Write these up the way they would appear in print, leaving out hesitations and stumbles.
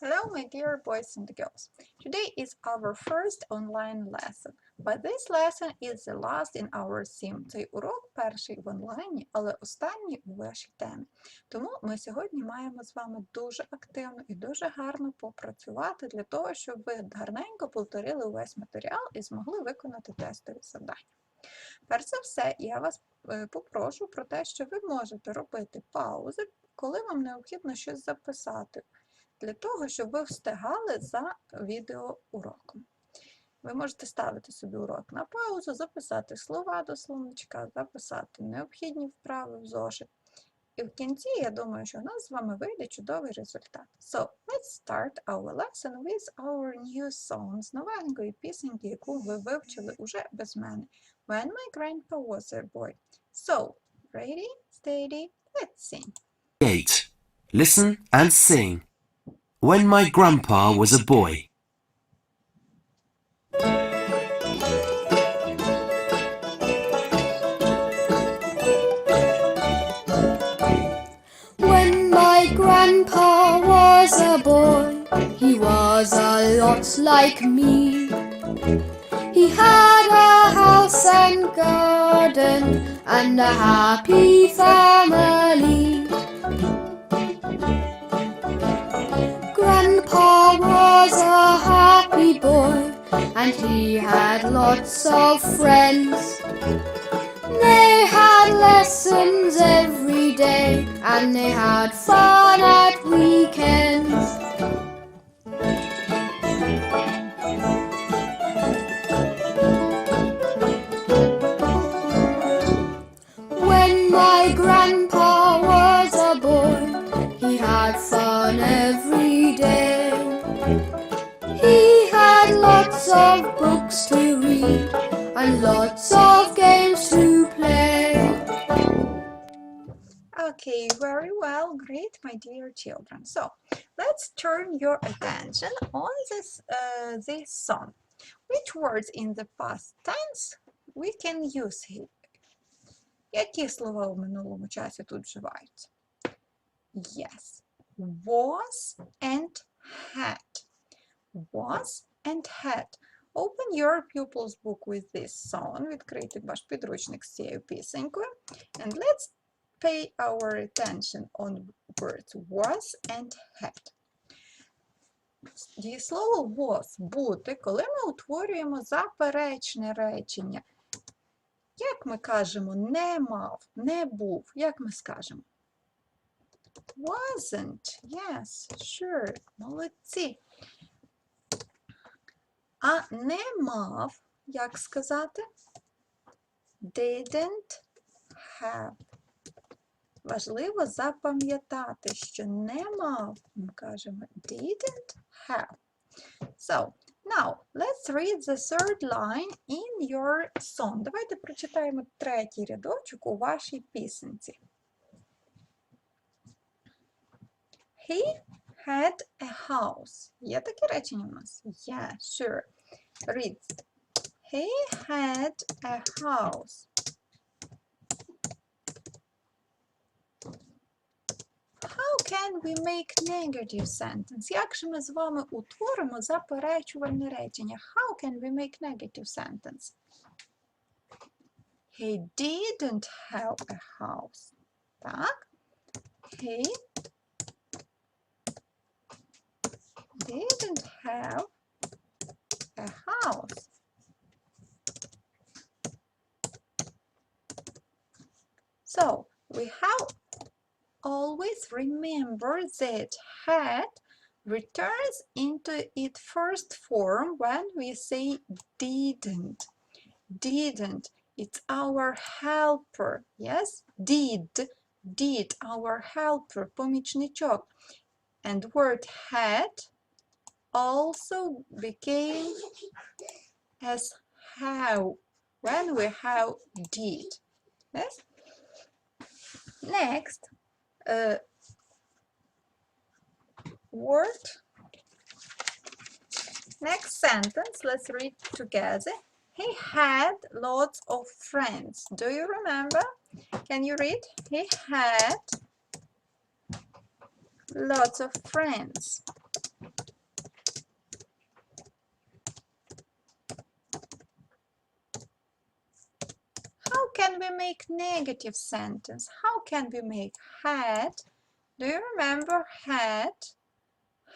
Hello, my dear boys and girls. Today is our first online lesson, but this lesson is the last in our theme. Цей урок перший в онлайні, але останній у вашій темі. Тому ми сьогодні маємо з вами дуже активно і дуже гарно попрацювати для того, щоб ви гарненько повторили увесь матеріал і змогли виконати тестові завдання. Перш за все, я вас попрошу про те, що ви можете робити паузи, коли вам необхідно щось записати, для того, щоб ви встигали за відеоуроком. Ви можете ставити собі урок на паузу, записати слова до словничка, записати необхідні вправи в зошит. І в кінці, я думаю, що у нас з вами вийде чудовий результат. So, let's start our lesson with our new song з новенької пісеньки, яку ви вивчили уже без мене. When my grandpa was a boy. So, ready, steady, let's sing. 8. Listen and sing. When my grandpa was a boy. When my grandpa was a boy, he was a lot like me. He had a house and garden and a happy family. Grandpa was a happy boy and he had lots of friends. They had lessons every day and they had fun at weekends. When my grandpa was a boy, he had fun every day. He had lots of books to read and lots of games to play. Okay, very well, great, my dear children. So, let's turn your attention on this song. Which words in the past tense we can use here? Які слова в минулому часі тут вживаються? Yes, was and had. Was and had. Open your pupil's book with this song. Відкрийте ваш підручник з цією пісенькою. And let's pay our attention on words was and had. Дієслово was – бути, коли ми утворюємо заперечне речення. Як ми кажемо не мав, не був, як ми скажемо? Wasn't. Yes, sure. Молодці. А не мав, як сказати? Didn't have. Важливо запам'ятати, що не мав, ми кажемо didn't have. So, now, let's read the third line in your song. Давайте прочитаємо третій рядочок у вашій пісенці. He had a house. Є таке речення у нас? Yeah, sure. Read. He had a house. How can we make negative sentence? Як же ми з вами утворимо заперечувальне речення? How can we make negative sentence? He didn't have a house. Так? He didn't have a house. So, we have always remember that had returns into its first form when we say didn't. Didn't. It's our helper. Yes? Did. Our helper. Помічничок. And word had also became as have when we have did. Yes? Next. Word. Next sentence, let's read together. He had lots of friends. Do you remember? Can you read? He had lots of friends. can we make negative sentence? How can we make had? Do you remember had?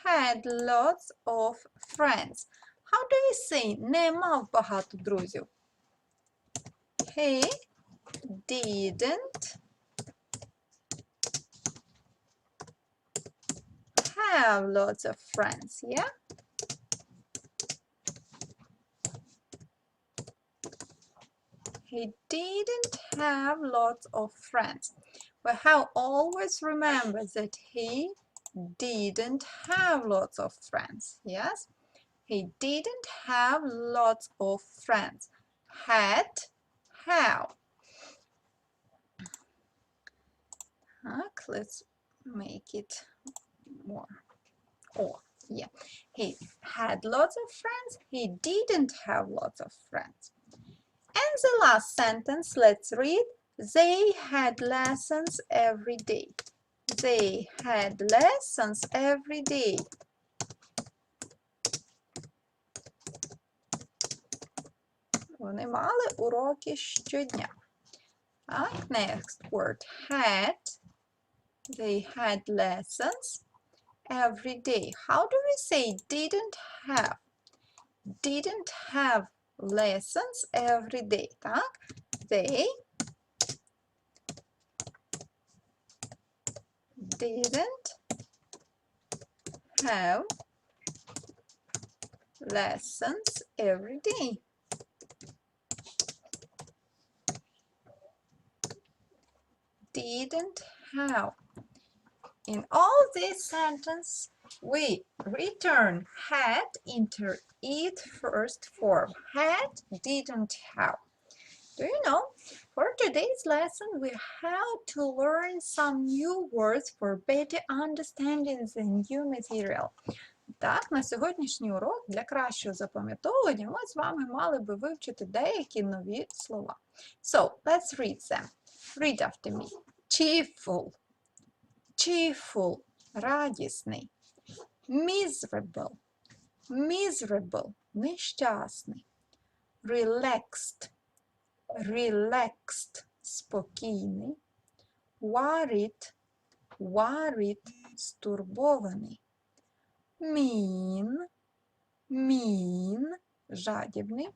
Had lots of friends. How do we say не мав багато друзів? He didn't have lots of friends, yeah? He didn't have lots of friends. We have always remember that he didn't have lots of friends, yes? He didn't have lots of friends. Had, have. Let's make it more. Or, yeah. He had lots of friends. He didn't have lots of friends. And the last sentence, let's read. They had lessons every day. They had lessons every day. Вони мали уроки щодня. Так, next word, had. They had lessons every day. How do we say didn't have? Didn't have lessons every day. Так? They didn't have lessons every day. Didn't have. In all these sentences, we return had into its first form. Had, didn't have. Do you know, for today's lesson, we have to learn some new words for better understanding the new material. Так, на сьогоднішній урок для кращого запам'ятовування ми з вами мали би вивчити деякі нові слова. So, let's read them. Read after me. Cheerful. Cheerful. Радісний. Miserable. Miserable. Нещасний. Relaxed. Relaxed. Спокійний. Worried. Worried. Стурбований. Mean. Mean. Жадібний.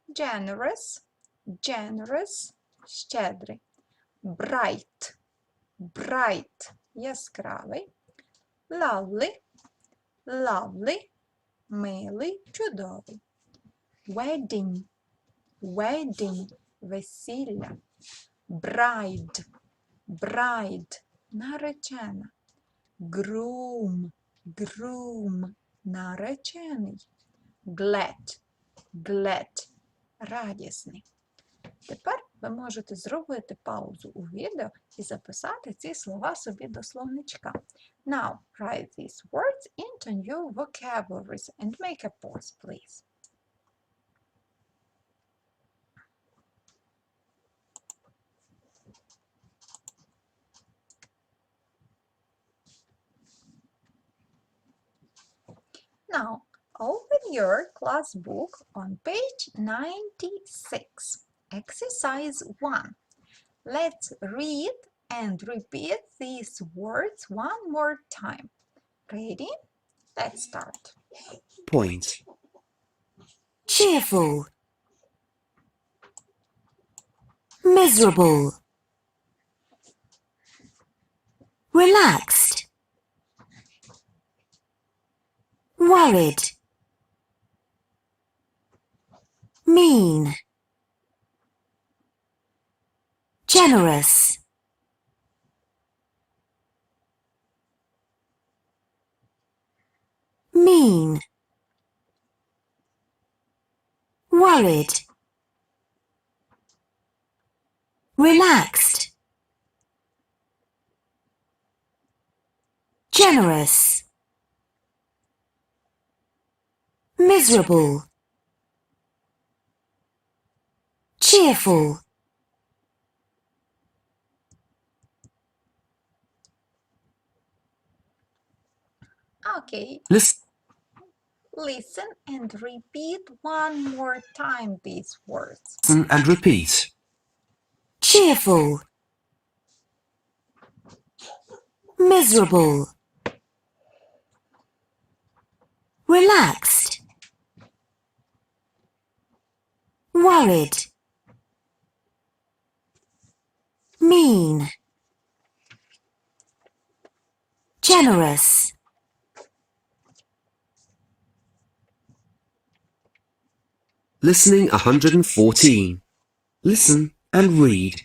Generous. Generous. Щедрий. Bright. Bright. Яскравий. Lovely. Lovely. Милий. Чудовий. Wedding. Wedding. Весілля. Bride. Bride. Наречена. Groom. Groom. Наречений. Glad. Glad. Радісний. Тепер ви можете зробити паузу у відео і записати ці слова собі до словничка. Now, write these words into new vocabularies and make a pause, please. Now, open your class book on page 96. Exercise 1. Let's read and repeat these words one more time. Ready? Let's start. Point. Cheerful. Miserable. Relaxed. Worried. Mean. Generous. Mean. Worried. Relaxed. Generous. Miserable. Cheerful. Okay, Listen listen and repeat one more time these words. and repeat. cheerful, miserable, relaxed, worried, mean, generous. Listening 114. Listen and read.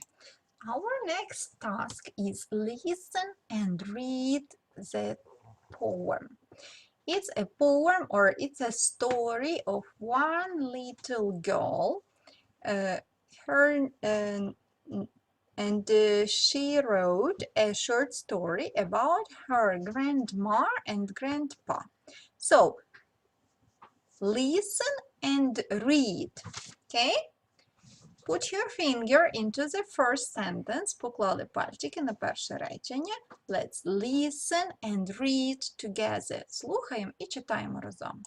Our next task is listen and read the poem. It's a poem or it's a story of one little girl. She wrote a short story about her grandma and grandpa. So, listen and read. Okay? Put your finger into the first sentence. Поклали пальчики на перше речення. Let's listen and read together. Слухаємо і читаємо разом.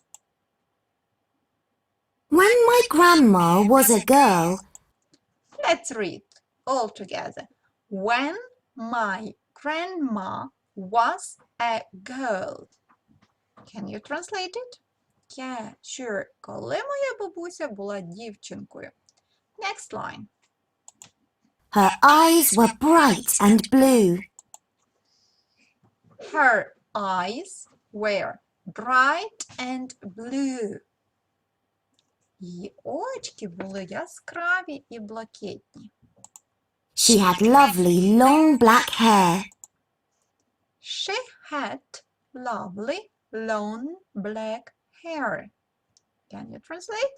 When my grandma was a girl, Let's read all together. When my grandma was a girl. Can you translate it? Yeah, sure. Коли моя бабуся була дівчинкою. Next line. her eyes were bright and blue. Her eyes were bright and blue. Її очки були яскраві і блакитні. She had lovely long black hair. She had lovely long black hair. Can you translate?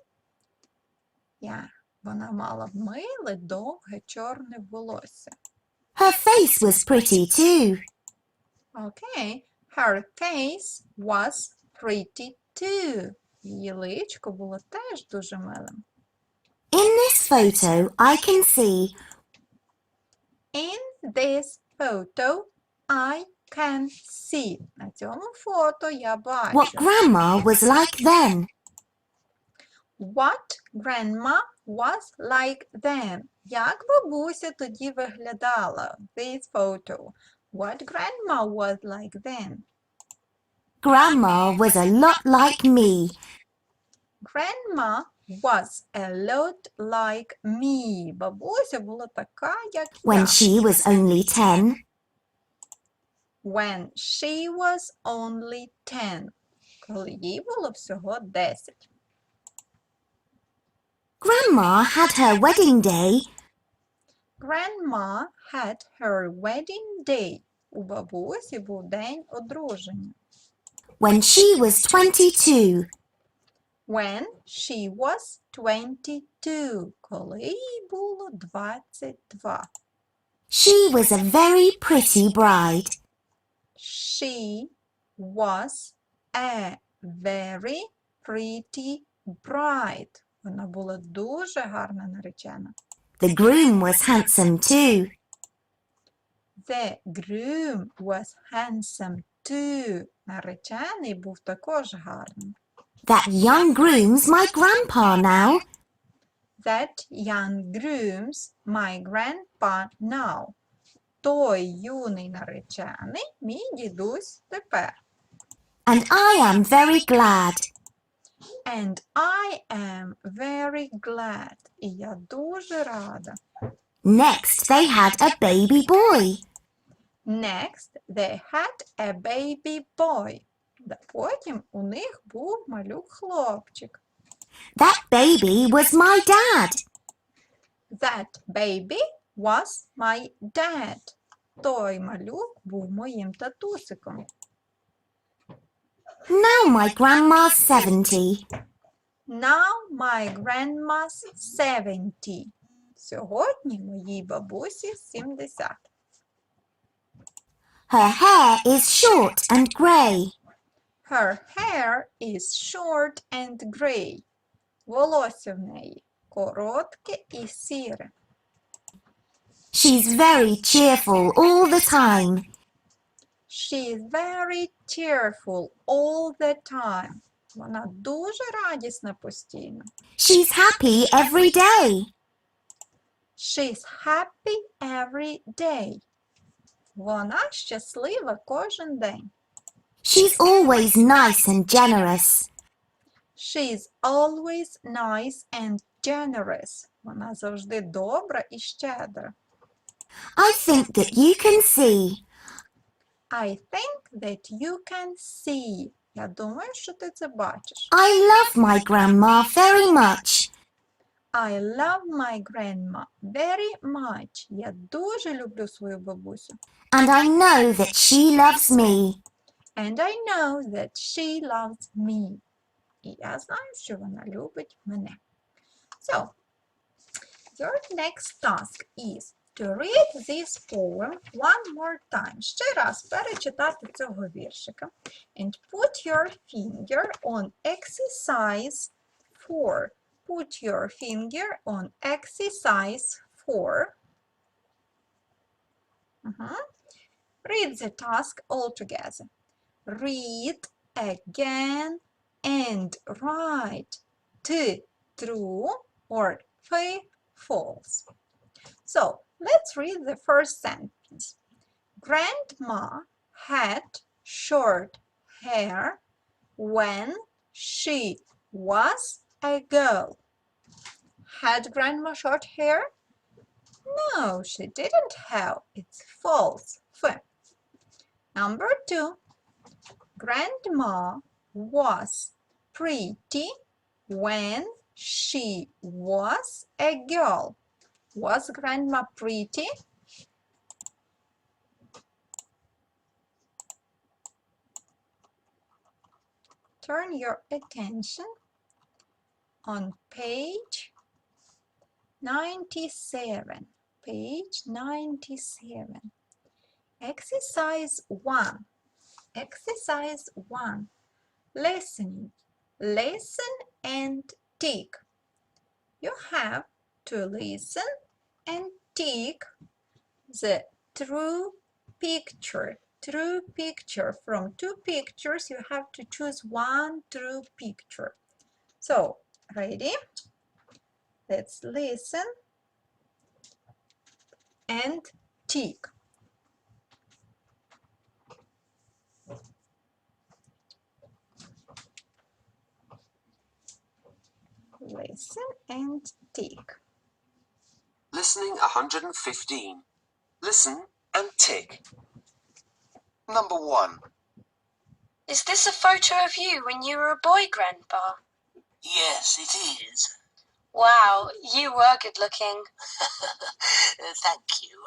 Yeah. Вона мала миле, довге, чорне волосся. Her face was pretty too. Okay. Her face was pretty too. Її личко було теж дуже милим. In this photo, I can see In this photo, I can see. На цьому фото я what бачу. Grandma was like then. What grandma was like then. Як бабуся тоді виглядала? This photo. What grandma was like then. Grandma was a lot like me. Grandma was a lot like me. Бабуся була така, як When я. she was only 10. When she was only 10. Коли їй було всього 10. Grandma had her wedding day Grandma had her wedding day. У бабусі був день одруження. when she was 22. When she was 22. Коли їй було 22. She was a very pretty bride. She was a very pretty bride. Вона була дуже гарна наречена. The groom was handsome too. The groom was handsome too. Наречений був також гарний. That young groom's my grandpa now. That young groom's my grandpa now. Той юний наречений мій дідусь тепер. And I am very glad. And I am very glad. І я дуже рада. Next, they had a baby boy. Next, they had a baby boy. Потім у них був малюк хлопчик. That baby was my dad. That baby was my dad. Той малюк був моїм татусиком. Now my grandma's 70. Now my grandma's 70. Сьогодні моїй бабусі 70. Her hair is short and grey. Her hair is short and grey. Волосся в неї коротке і сіре. She's very cheerful all the time. She's very cheerful all the time. Вона дуже радісна постійно. She's happy every day. She's happy every day. Вона щаслива кожен день. She's always nice and generous. She's always nice and generous. Вона завжди добра і щедра. I think that you can see. I think that you can see. Я думаю, що ти це бачиш. I love my grandma very much. I love my grandma very much. Я дуже люблю свою бабусю. And I know that she loves me. And I know that she loves me. І я знаю, що вона любить мене. So, your next task is to read this poem one more time. Ще раз перечитати цього віршика. And put your finger on exercise 4. Put your finger on exercise 4. Read the task all together. Read again and write T true or F false. So, let's read the first sentence. Grandma had short hair when she was a girl. Had grandma short hair? No, she didn't have. It's false. F. Number 2. Grandma was pretty when she was a girl. Was grandma pretty? Turn your attention on page 97. Page 97. Exercise 1. Exercise 1. Listening. Listen and tick. You have to listen and tick the true picture. True picture. From 2 pictures, you have to choose one true picture. So, ready? Let's listen and tick. Listen and tick. Listening 115. Listen and tick. Number 1. Is this a photo of you when you were a boy, Grandpa? Yes, it is. Wow, you were good looking. Thank you.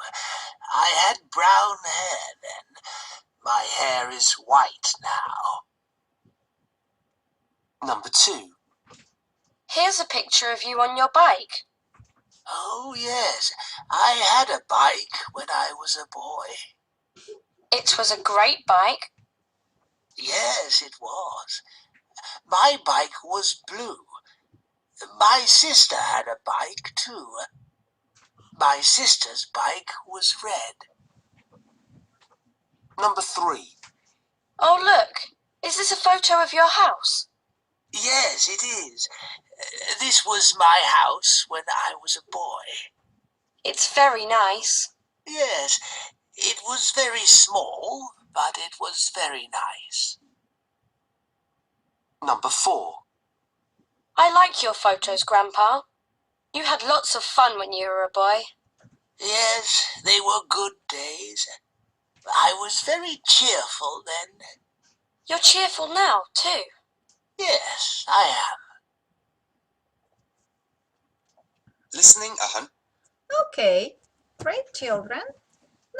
I had brown hair then. My hair is white now. Number 2. Here's a picture of you on your bike. Oh, yes. I had a bike when I was a boy. It was a great bike. Yes, it was. My bike was blue. My sister had a bike too. My sister's bike was red. Number 3. Oh, look. Is this a photo of your house? Yes, it is. This was my house when I was a boy. It's very nice. Yes, it was very small, but it was very nice. Number 4. I like your photos, Grandpa. You had lots of fun when you were a boy. Yes, they were good days. I was very cheerful then. You're cheerful now, too. Yes, I am. Listening 100. Okay, great children.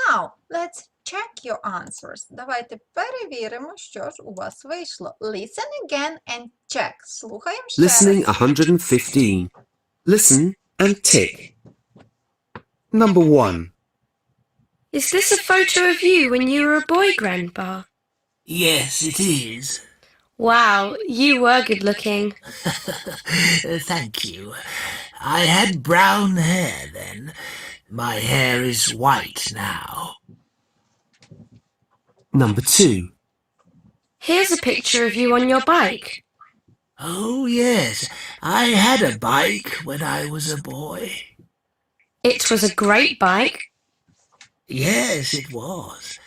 Now, let's check your answers. Давайте перевіримо, що ж у вас вийшло. Listen again and check. Слухаємо ще Listening раз. 115. Listen and tick. Number 1. Is this a photo of you when you were a boy, Grandpa? Yes, it is. Wow, you were good looking. Thank you. I had brown hair then. My hair is white now. Number 2. Here's a picture of you on your bike. Oh, yes. I had a bike when I was a boy. It was a great bike. Yes, it was.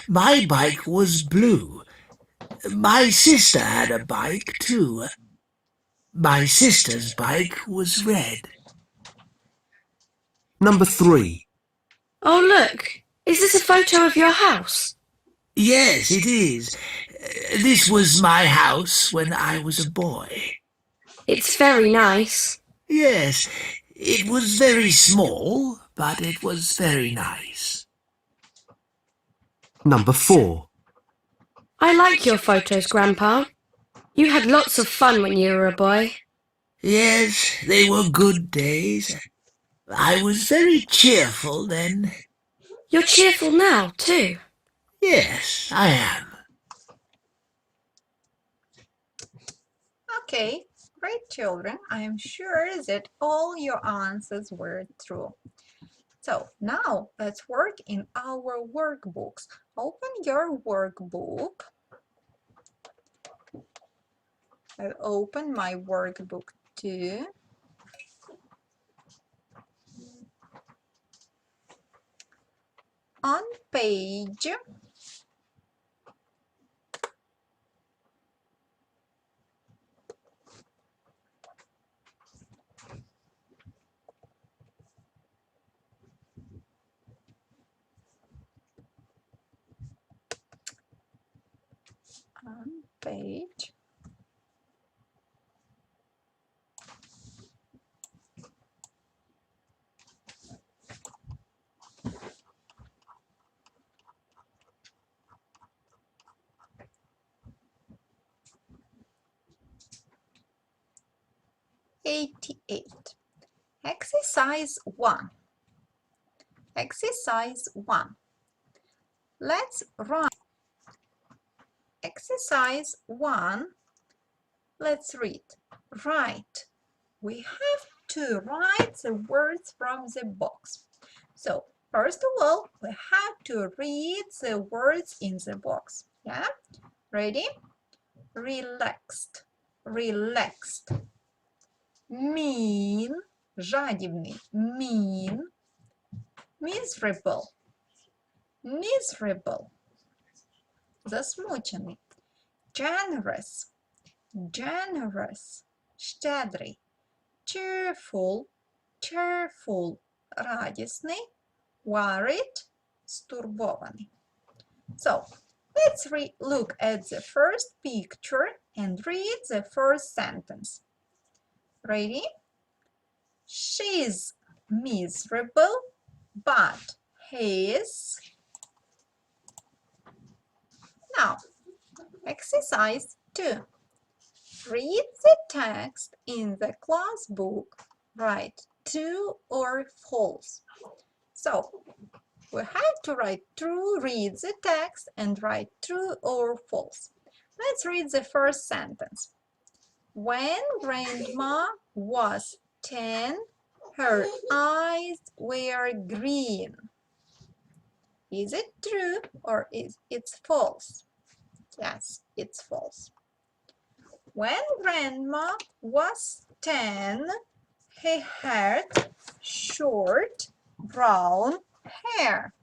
My bike was blue. My sister had a bike too. My sister's bike was red. Number 3. Oh, look. Is this a photo of your house? Yes, it is. This was my house when I was a boy. It's very nice. Yes, it was very small, but it was very nice. Number 4. I like your photos, Grandpa. You had lots of fun when you were a boy. Yes, they were good days. I was very cheerful then. You're cheerful now, too. Yes, I am. Okay, great children. I am sure that all your answers were true. So now let's work in our workbooks. Open your workbook. I'll open my workbook too. On page 88. Exercise 1. Exercise 1. Let's write. Exercise 1. Let's read. Write. We have to write the words from the box. So, first of all, we have to read the words in the box. Yeah? Ready? Relaxed. Relaxed. Mean. Жадібний. Mean. Miserable. Miserable. Засмучений. Generous. Generous. Щедрий. Cheerful. Cheerful. Радісний. Worried. Стурбований. So, let's look at the first picture and read the first sentence. Ready? She's miserable, but he's... Now, exercise 2. Read the text in the class book. Write true or false. So, we have to write true, read the text, and write true or false. Let's read the first sentence. When Grandma was 10, her eyes were green. Is it true or is it false? Yes, it's false. When Grandma was 10, he had short brown hair.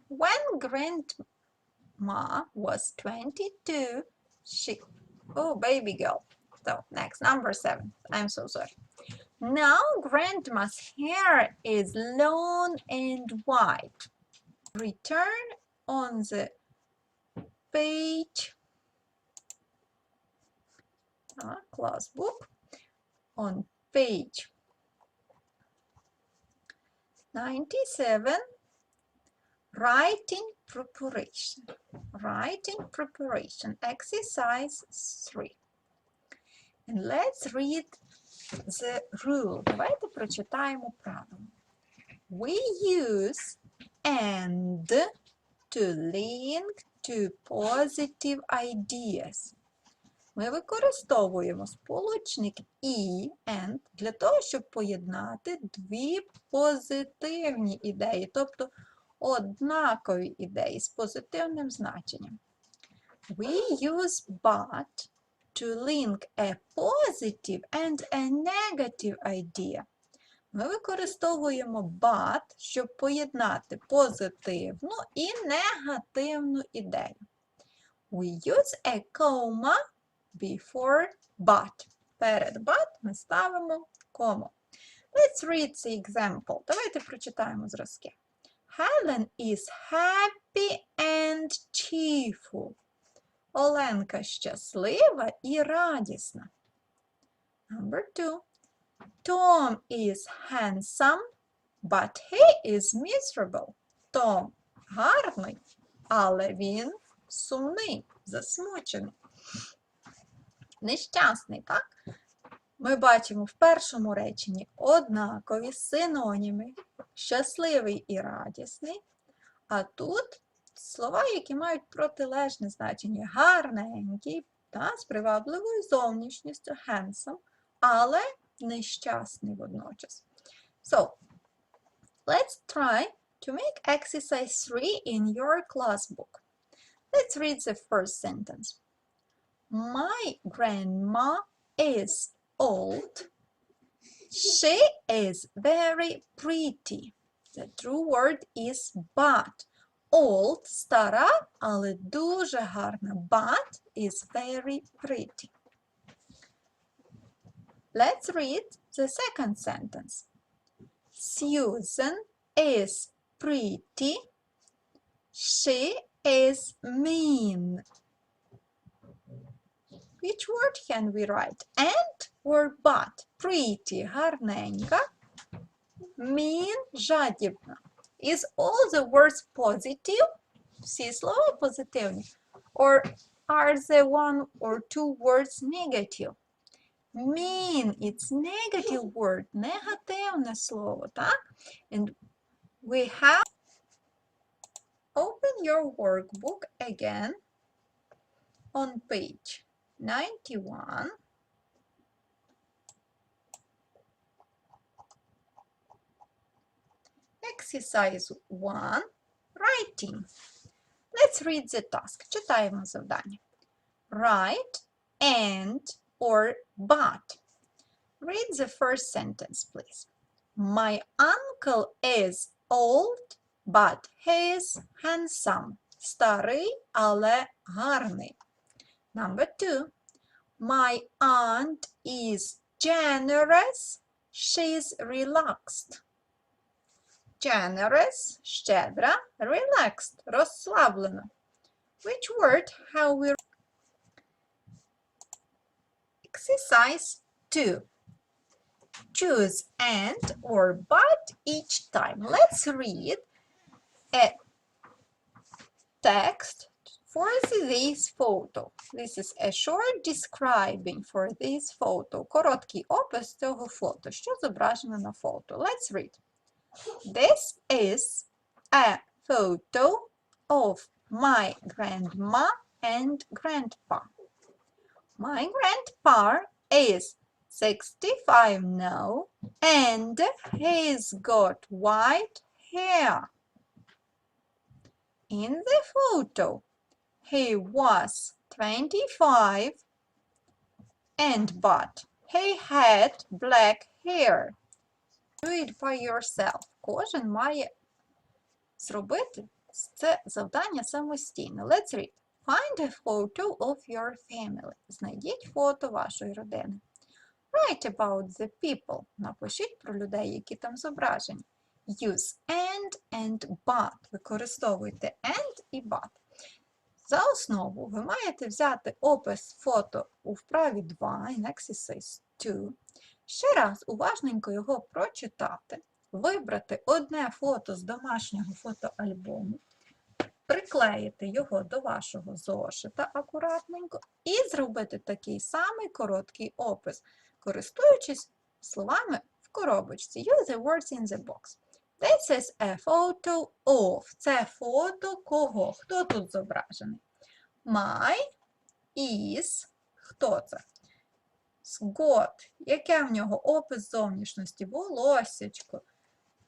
When Grandma was 22, she... Oh, baby girl. So, next, number 7. I'm so sorry. Now, Grandma's hair is long and white. Return on the page, class book, on page 97, writing preparation. Writing preparation, exercise 3. And let's read the rule. Давайте прочитаємо правило. We use and to link to positive ideas. Ми використовуємо сполучник і and для того, щоб поєднати дві позитивні ідеї, тобто однакові ідеї з позитивним значенням. We use but to link a positive and a negative idea. Ми використовуємо but, щоб поєднати позитивну і негативну ідею. We use a comma before but. Перед but ми ставимо кому. Let's read the example. Давайте прочитаємо зразки. Helen is happy and cheerful. Оленка щаслива і радісна. Number 2. Tom is handsome, but he is miserable. Том гарний, але він сумний, засмучений. Нещасний, так? Ми бачимо в першому реченні однакові синоніми щасливий і радісний, а тут слова, які мають протилежне значення. Гарненький, та, з привабливою зовнішністю, handsome, але нещасний водночас. So, let's try to make exercise 3 in your class book. Let's read the first sentence. My grandma is old. She is very pretty. The true word is but. Old – стара, але дуже гарна. But is very pretty. Let's read the second sentence. Susan is pretty. She is mean. Which word can we write? And or but? Pretty – гарненька. Mean – жадібна. Is all the words positive? Всі слова позитивні. Or are the one or two words negative? Mean – it's negative word. Негативне слово, так? And we have... Open your workbook again on page 91. Exercise 1. Writing. Let's read the task. Читаємо завдання. Write and or but. Read the first sentence, please. My uncle is old, but he is handsome. Старий, але гарний. Number 2. My aunt is generous. She's relaxed. Generous – щедра, relaxed – розслаблена. Which word have we... Exercise 2. Choose and or but each time. Let's read a text for this photo. This is a short describing for this photo. Короткий опис цього фото. Що зображено на фото? Let's read. This is a photo of my grandma and grandpa. My grandpa is 65 now and he's got white hair. In the photo, he was 25 but he had black hair. Do it by yourself. Кожен має зробити це завдання самостійно. Let's read. Find a photo of your family. Знайдіть фото вашої родини. Write about the people. Напишіть про людей, які там зображені. Use and but. Використовуйте and і but. За основу ви маєте взяти опис фото у вправі 2 in exercise 2. Ще раз уважненько його прочитати, вибрати одне фото з домашнього фотоальбому, приклеїти його до вашого зошита акуратненько і зробити такий самий короткий опис, користуючись словами в коробочці. Use the words in the box. This is a photo of. Це фото кого? Хто тут зображений? My is. Хто це? Got. Яке в нього опис зовнішності? Волоссячко.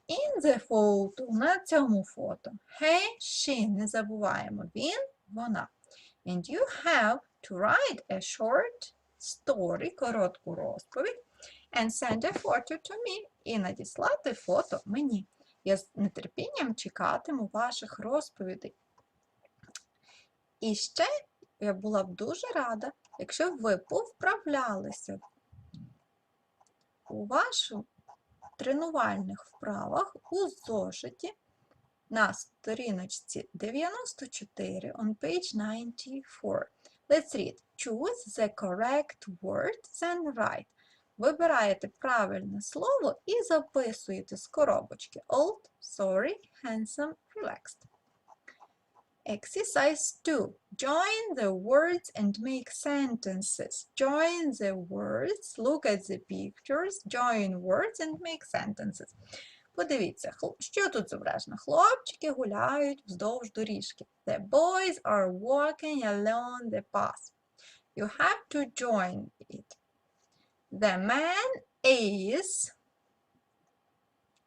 In the photo. На цьому фото. He, she. Не забуваємо. Він, вона. And you have to write a short story, коротку розповідь, and send a photo to me, і надіслати фото мені. Я з нетерпінням чекатиму ваших розповідей. І ще я була б дуже рада, якщо б ви повправлялися у ваших тренувальних вправах у зошиті на сторіночці 94 on page 94. Let's read. Choose the correct word, then write. Вибираєте правильне слово і записуєте з коробочки. Old, sorry, handsome, relaxed. Exercise 2. Join the words and make sentences. Join the words, look at the pictures, join words and make sentences. Подивіться, що тут зображено? Хлопчики гуляють вздовж доріжки. The boys are walking along the path. You have to join it. The man is...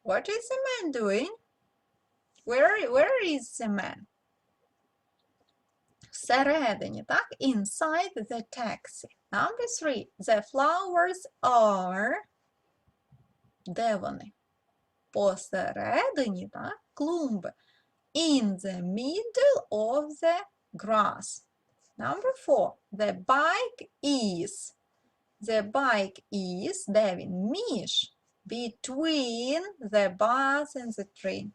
What is the man doing? Where is the man? Всередині, так? Inside the taxi. Number 3. The flowers are... Де вони? Посередині, так? Клумби. In the middle of the grass. Number 4. The bike is... The bike is... Де він? Між. Between the bus and the train.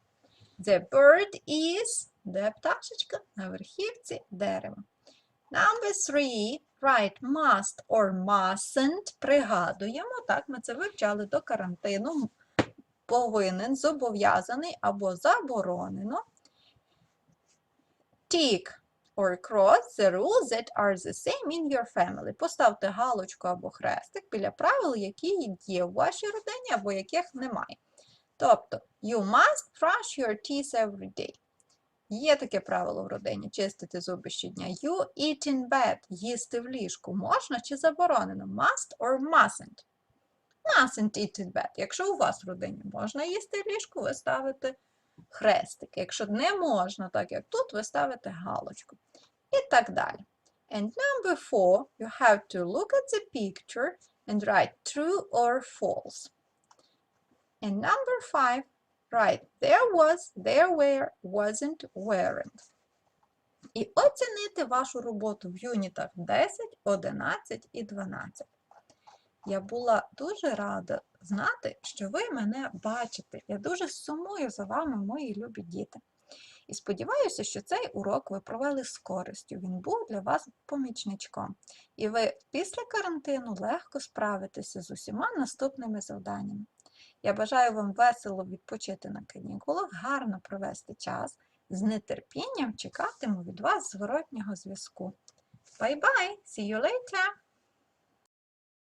The bird is... Де пташечка? На верхівці дерева. Number 3. Write must or mustn't. Пригадуємо, так, ми це вивчали до карантину. Повинен, зобов'язаний або заборонено. Tick or cross the rules that are the same in your family. Поставте галочку або хрестик біля правил, які є в вашій родині або яких немає. Тобто, you must brush your teeth every day. Є таке правило в родині – чистити зуби щодня. You eat in bed – їсти в ліжку. Можна чи заборонено? Must or mustn't? Mustn't eat in bed. Якщо у вас в родині можна їсти в ліжку, ви ставите хрестик. Якщо не можна, так як тут, ви ставите галочку. І так далі. And number 4, you have to look at the picture and write true or false. And number 5, write there was, there were, wasn't, weren't. І оцінити вашу роботу в юнітах 10, 11 і 12. Я була дуже рада знати, що ви мене бачите. Я дуже сумую за вами, мої любі діти. І сподіваюся, що цей урок ви провели з користю. Він був для вас помічничком. І ви після карантину легко справитеся з усіма наступними завданнями. Я бажаю вам весело відпочити на канікулах, гарно провести час. З нетерпінням чекатиму від вас зворотнього зв'язку. Bye-bye! See you later!